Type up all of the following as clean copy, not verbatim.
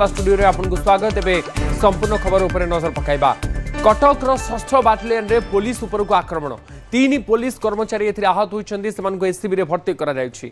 Studio रे आपन को स्वागत एबे संपूर्ण खबर ऊपर नजर पकाइबा। कटक रो 6ठ बाटालियन रे पुलिस ऊपर को आक्रमण 3 पुलिस कर्मचारी एथि आहत होइछन्ती सेमान को एससीबी रे भर्ती करा जायछि।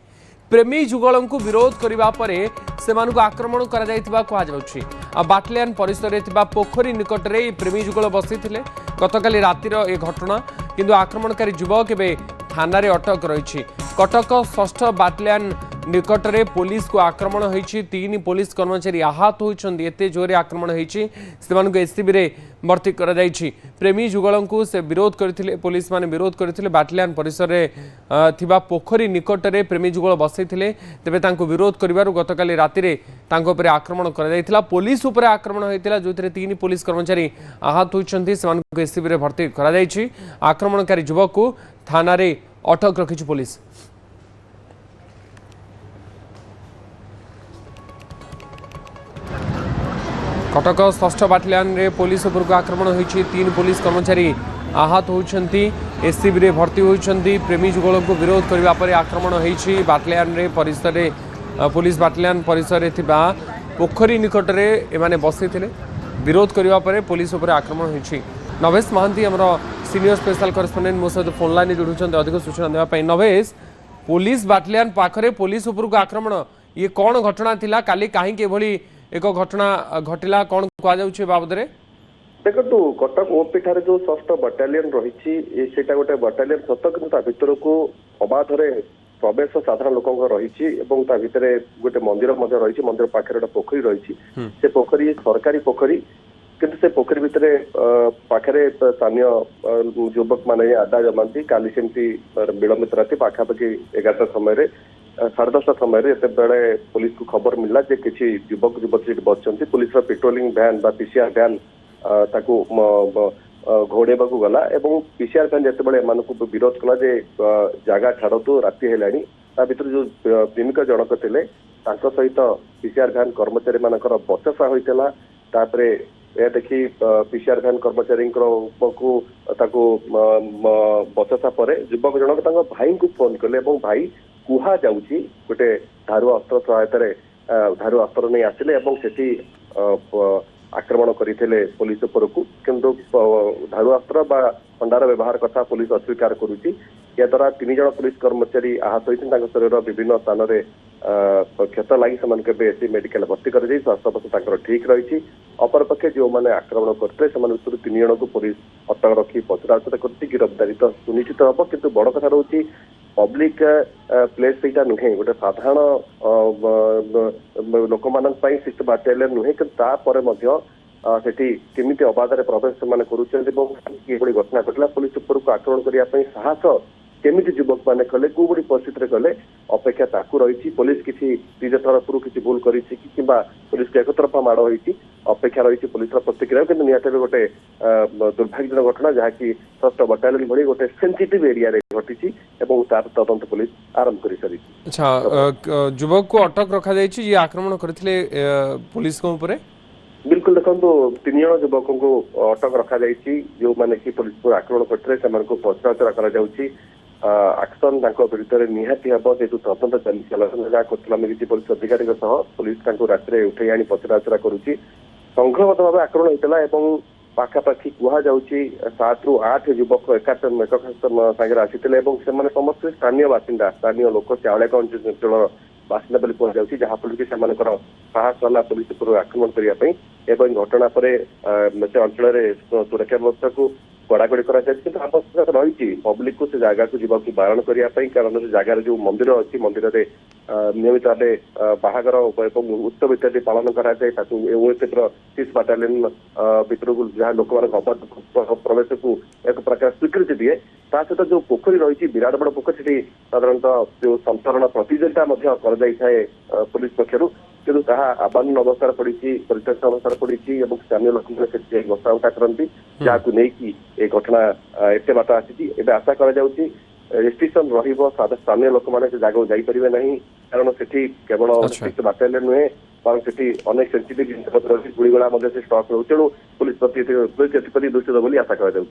प्रेमी जुगल को विरोध करिबा परे सेमान को आक्रमण करा जायतिबा कहा जाउछि। बाटालियन परिसर रे तिबा पोखरी निकट रे प्रेमी जुगल बसिथिले गतकाली रातिर ए घटना किंतु आक्रमणकारी युवक एबे थाना रे अटक रहिछि। कटक 6ठ बाटालियन निकट रे पुलिस को आक्रमण होइछि। 3 पुलिस कर्मचारी आहत होइछन्ती एते जोरे आक्रमण होइछि सेमान को एससीबी रे भर्ती करा जायछि। प्रेमी जुगल को से विरोध करथिले पुलिस माने विरोध करथिले बाटालियन परिसर रे थिबा पोखरी निकट रे प्रेमी जुगल बसैथिले तबे तांको विरोध करिवारु गतकाली राति रे तांको ऊपर आक्रमण करा जायतिला। पुलिस ऊपर आक्रमण होइतिला जोथिरे 3 पुलिस कर्मचारी आहत होइछन्ती सेमान को एससीबी रे भर्ती करा जायछि। आक्रमणकारी युवक को थाना रे अटक रखिछि पुलिस। कटक 6ठ बाटालियन रे पुलिस उपर को आक्रमण होइछि। 3 पुलिस कर्मचारी आहत होइछन्ती एससीबी रे भर्ती होइछन्ती। प्रेमी जुगल को विरोध करिबा परे आक्रमण होइछि। बाटालियन रे परिसर रे पुलिस बाटालियन परिसर रे थिबा पोखरी निकट रे एमाने बसिथिले विरोध करिबा परे पुलिस उपर आक्रमण होइछि। नवेश महांती हमरो सीनियर स्पेशल करेस्पोंडेंट मो सहित फोन लाइन जोड़ुछन्ते अधिक सूचना देबा पई। नवेश, पुलिस बाटालियन पाखरे पुलिस उपर को आक्रमण ये कोन घटना थिला काली काहे के भली एक घटना घटिला कोन कहा जाउछि बाबद रे? देखो कटक ओपी ठारे जो 6ठ बाटालियन रही सेटा गोटे बाटालियन सत कि भितर को अबाधरे प्रवेश साधारण लोक रही भितर गोटे मंदिर रही मंदिर पाखे गोटे पोखरी रही से पोखरी सरकारी पोखरी किंतु से पोखरी भितर पाखे स्थानीय युवक माने आडा जमाती काली सेमती विलंबित राति पाखापाखि 11टा समय 10:30 समय बेले पुलिस को खबर मिलला जे किसी युवक युवती बच्चे पुलिस पेट्रोलिंग भैन बा पीसीआर भैन ताकू घोड़ेबा गला एवं पीसीआर भैन जिते एम विरोध कला जे जगह छाड़ तो राति है भर जो प्रेमिक जनक थे सहित पीसीआर भैन कर्मचारी मानकर बचसा होता यह देखी पीसीआर भैन कर्मचारी को बचसा पर युवक जनक भाई को फोन कले भाई कुहा जाउची गोटे धारु अस्त्र सहायता धारु अस्त्र नहीं आसिले सेठी आक्रमण करते पुलिस उपरकू किंतु धारु अस्त्र बा खंडार व्यवहार कथा पुलिस अस्वीकार करुच्ची। या द्वारा 3 जन पुलिस कर्मचारी आहत होती शरीर विभिन्न स्थान में क्षत लगी से मेडिकल भर्ती कर स्वास्थ्य ठीक रही। अपरपक्षे जो मैंने आक्रमण करते 3 जन को पुलिस अटक रखी पचराउचरा कर गिरफ्तारी तो सुनिश्चित हम किंतु बड़ कथा रोचे पब्लिक प्लेस से नुहे गोटे साधारण लोक मान बाटालियन नुहे कि केमी अबाधे प्रवेश से करुँच घटना घटला पुलिस उपर को आक्रमण करने साहस केमी युवक मैंने कले कौ बड़ी परिस्थिति कले अपेक्षा ताकू रही पुलिस किसी निज तरफ किसी भूल कर पुलिस को एक तरफा माड़ होती अपेक्षा रही पुलिस प्रतिक्रिया कि निहत गोटे दुर्भाग्यजनक घटना जहाँकि 6ठ बाटालियन भली गोटे सेंसिटिव एरिया घटी तार तदंत पुलिस आरंभ कर सारी। अच्छा, युवक को अटक रखा जायछि आक्रमण करथिले पुलिस को ऊपर? बिल्कुल देखो 3 जन युवक को अटक रखा जायछि जो माने कि पुलिस को आक्रमण करथिले पचराउचरा करा जाउछि। एक्शन विरुद्ध निहाती हम जेहतु तदंत चलती आलोचना करते पुलिस अधिकारी पुलिस राति उठे आनी पचराउचरा करुच्ची। संघबद्ध भाव आक्रमण होता पाखापाखि कहुच्छी 7 ରୁ 8 युवक एक सागर आसी समस्त स्थानीय बासिंदा स्थानीय लोक चावड़क अंचल बासिंदा बोली कहुच्छी जहाँफल कि साहस है पुलिस उपर आक्रमण करने घटना पर से अंचल सुरक्षा व्यवस्था को कड़ाकड़ी आवश्यकता रही पब्लिक को से जगह को जीवा बारण करने कारण से जगार जो मंदिर अच्छी मंदिर में नियमित भाव बाहागर उत्सव इत्यादि पालन कराए 6 बाटालियन भितर जहाँ लोक प्रवेश को एक प्रकार स्वीकृति दिए ता सहित जो पोखरी रही विराट बड़ पोखरी से साधारणतः जो संतरण प्रतियोगिता कर पुलिस पक्षर किंतु ताहा आबान अवस्था पड़ी परित्यक्त अवस्था पड़ी स्थानीय लोक बसा उठा करती जहाँ नहीं ये घटना एत बाट आसी आशा रेस्ट्रिक्शन स्थानीय लोक मैंने जगह जापर ना कारण से केवल बाटालियन नुहे से अनेक सेंसिटिव जिन गुड़गोला स्टक रोचे तेणु पुलिस प्रति दृष्टि बोली आशा कर।